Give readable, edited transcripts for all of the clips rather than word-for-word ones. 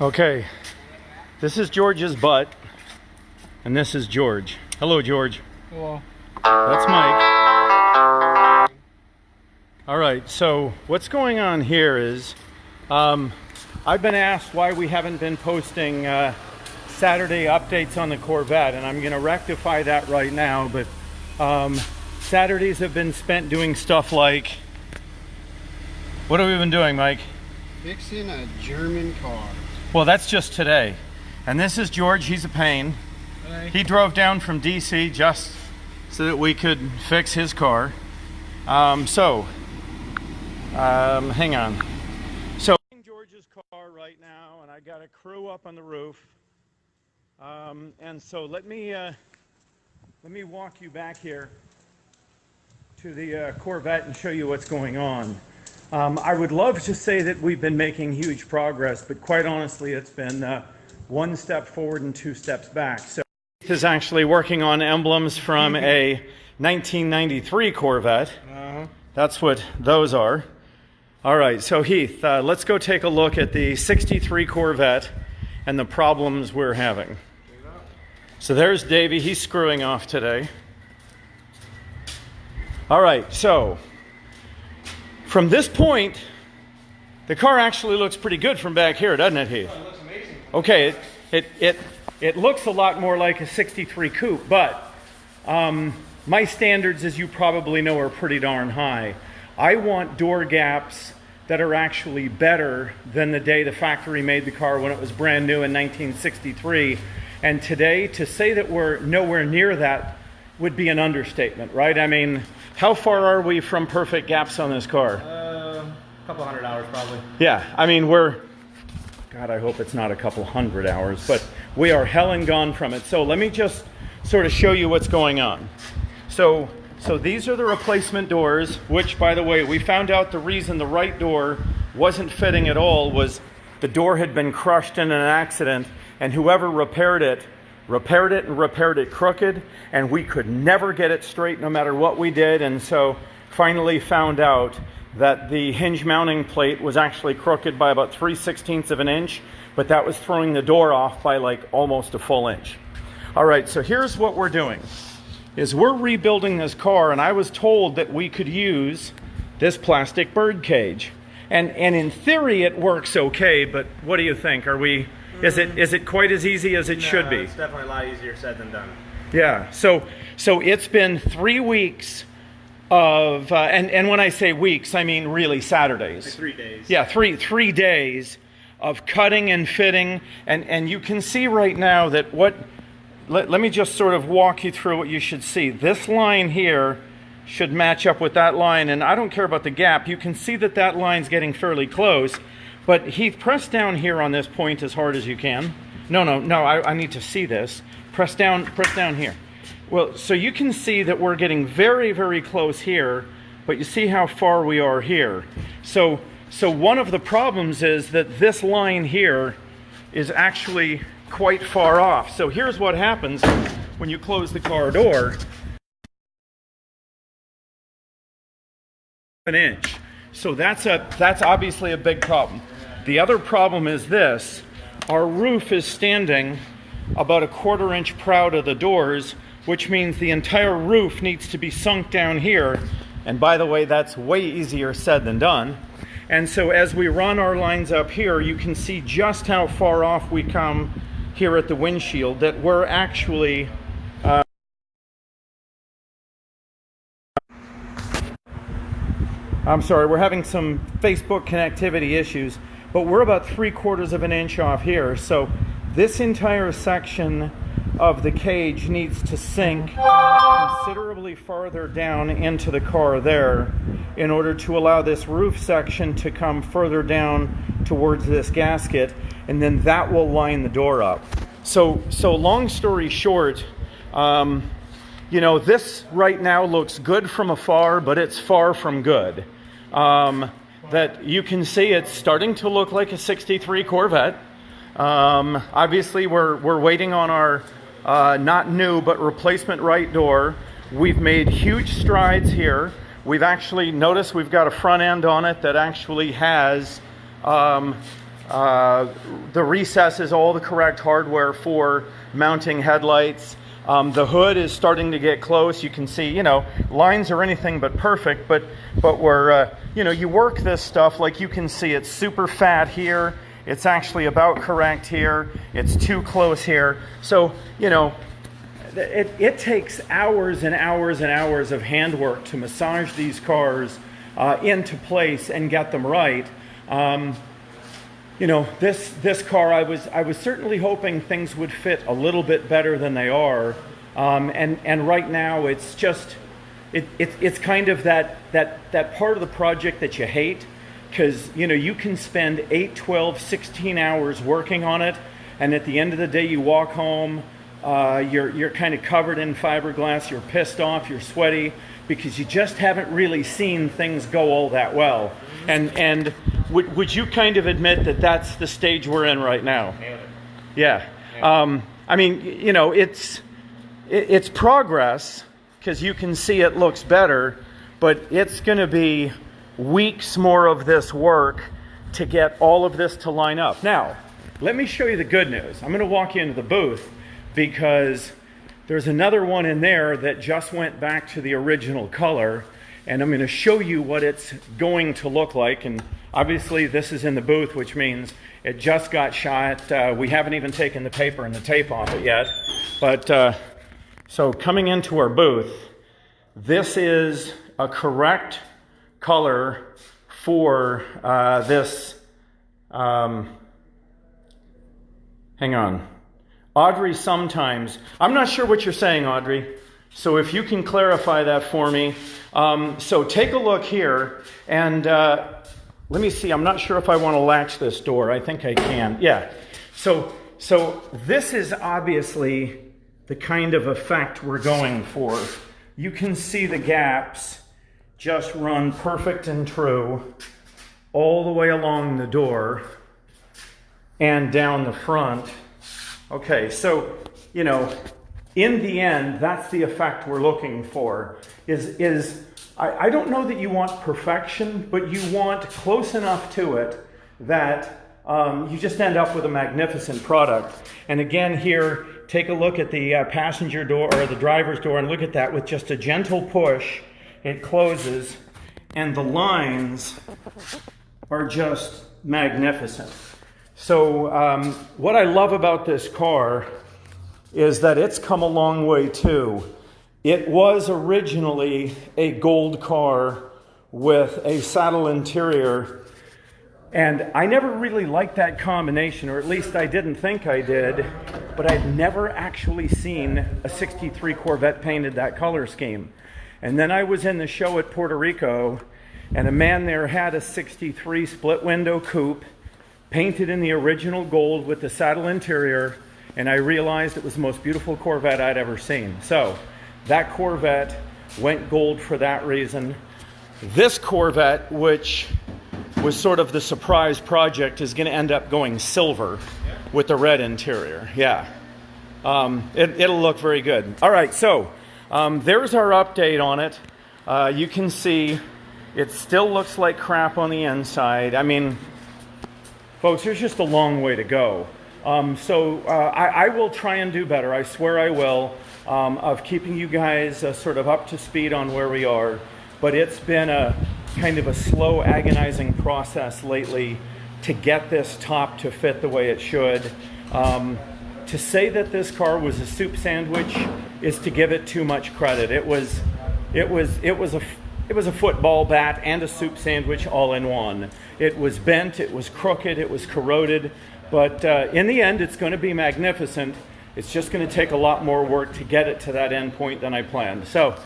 Okay, this is George's butt, and this is George. Hello, George. Hello. That's Mike. All right, so what's going on here is I've been asked why we haven't been posting Saturday updates on the Corvette, and I'm going to rectify that right now. But Saturdays have been spent doing stuff like, what have we been doing, Mike? Fixing a German car. Well, that's just today. And this is George. He's a pain. Hey. He drove down from DC just so that we could fix his car. Hang on. So George's car right now, and I got a crew up on the roof. And so let me walk you back here to the Corvette and show you what's going on. I would love to say that we've been making huge progress, but quite honestly, it's been one step forward and two steps back. So Heath is actually working on emblems from a 1993 Corvette. That's what those are. All right, so Heath, let's go take a look at the 63 Corvette and the problems we're having. So there's Davey. He's screwing off today. All right, so from this point, the car actually looks pretty good from back here, doesn't it, Heath? Oh, it looks amazing. Okay, it looks a lot more like a 63 coupe, but my standards, as you probably know, are pretty darn high. I want door gaps that are actually better than the day the factory made the car when it was brand new in 1963. And today, to say that we're nowhere near that would be an understatement, right? I mean, how far are we from perfect gaps on this car? A couple hundred hours probably. Yeah, I mean, God, I hope it's not a couple hundred hours, but we are hell and gone from it. So let me just sort of show you what's going on. So these are the replacement doors, which, by the way, we found out the reason the right door wasn't fitting at all was the door had been crushed in an accident, and whoever repaired it crooked, and we could never get it straight no matter what we did. And so finally found out that the hinge mounting plate was actually crooked by about 3/16 of an inch, but that was throwing the door off by like almost a full inch. All right, so here's what we're doing, is we're rebuilding this car, and I was told that we could use this plastic bird cage. And in theory it works okay, but what do you think? Is it quite as easy as it should be? It's definitely a lot easier said than done. Yeah, so it's been 3 weeks of, and when I say weeks, I mean really Saturdays. Like 3 days. Yeah, three days of cutting and fitting, and you can see right now that let me just sort of walk you through what you should see. This line here should match up with that line, and I don't care about the gap. You can see that that line's getting fairly close. But Heath, press down here on this point as hard as you can. No, I need to see this. Press down here. Well, so you can see that we're getting very, very close here, but you see how far we are here. So one of the problems is that this line here is actually quite far off. So here's what happens when you close the car door. An inch. So that's obviously a big problem. The other problem is this: our roof is standing about 1/4 inch proud of the doors, which means the entire roof needs to be sunk down here. And by the way, that's way easier said than done. And so as we run our lines up here, you can see just how far off we come here at the windshield, that we're actually I'm sorry, we're having some Facebook connectivity issues, but we're about 3/4 of an inch off here. So this entire section of the cage needs to sink considerably farther down into the car there in order to allow this roof section to come further down towards this gasket, and then that will line the door up. So long story short, you know, this right now looks good from afar, but it's far from good. That you can see it's starting to look like a 63 Corvette. Obviously, we're waiting on our not new but replacement right door. We've made huge strides here. We've actually noticed we've got a front end on it that actually has The recess is all the correct hardware for mounting headlights. The hood is starting to get close. You can see, you know, lines are anything but perfect, but we're, you know, you work this stuff, like you can see it's super fat here. It's actually about correct here. It's too close here. So, you know, it takes hours and hours and hours of handwork to massage these cars into place and get them right. You know, this car, I was certainly hoping things would fit a little bit better than they are, and right now it's just it's kind of that part of the project that you hate, because you know you can spend 8, 12, 16 hours working on it, and at the end of the day you walk home, you're kind of covered in fiberglass, you're pissed off, you're sweaty, because you just haven't really seen things go all that well. And would you kind of admit that that's the stage we're in right now? Nailed it. Yeah. I mean, you know, it's progress, because you can see it looks better, but it's going to be weeks more of this work to get all of this to line up. Now, let me show you the good news. I'm going to walk you into the booth, because there's another one in there that just went back to the original color, and I'm going to show you what it's going to look like. And obviously this is in the booth, which means it just got shot. We haven't even taken the paper and the tape off it yet. But so coming into our booth, this is a correct color for this. Hang on. Audrey, sometimes, I'm not sure what you're saying, Audrey, so if you can clarify that for me. So take a look here, and let me see, I'm not sure if I want to latch this door. I think I can. Yeah. So this is obviously the kind of effect we're going for. You can see the gaps just run perfect and true all the way along the door and down the front. Okay, so, you know, in the end, that's the effect we're looking for. I don't know that you want perfection, but you want close enough to it that you just end up with a magnificent product. And again here, take a look at the passenger door, or the driver's door, and look at that. With just a gentle push, it closes, and the lines are just magnificent. So what I love about this car is that it's come a long way too. It was originally a gold car with a saddle interior, and I never really liked that combination, or at least I didn't think I did, but I'd never actually seen a 63 Corvette painted that color scheme. And then I was in the show at Puerto Rico, and a man there had a 63 split window coupe painted in the original gold with the saddle interior, and I realized it was the most beautiful Corvette I'd ever seen. So that Corvette went gold for that reason. This Corvette, which was sort of the surprise project, is going to end up going silver with the red interior. Yeah. It'll look very good. All right, so there's our update on it. You can see it still looks like crap on the inside. I mean, folks, there's just a long way to go. I will try and do better. I swear I will, of keeping you guys sort of up to speed on where we are. But it's been a kind of a slow, agonizing process lately to get this top to fit the way it should. To say that this car was a soup sandwich is to give it too much credit. It was a football bat and a soup sandwich all in one. It was bent, it was crooked, it was corroded, but in the end it's going to be magnificent. It's just going to take a lot more work to get it to that end point than I planned. So,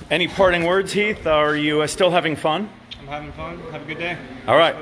any parting words, Heath? Are you still having fun? I'm having fun. Have a good day. All right.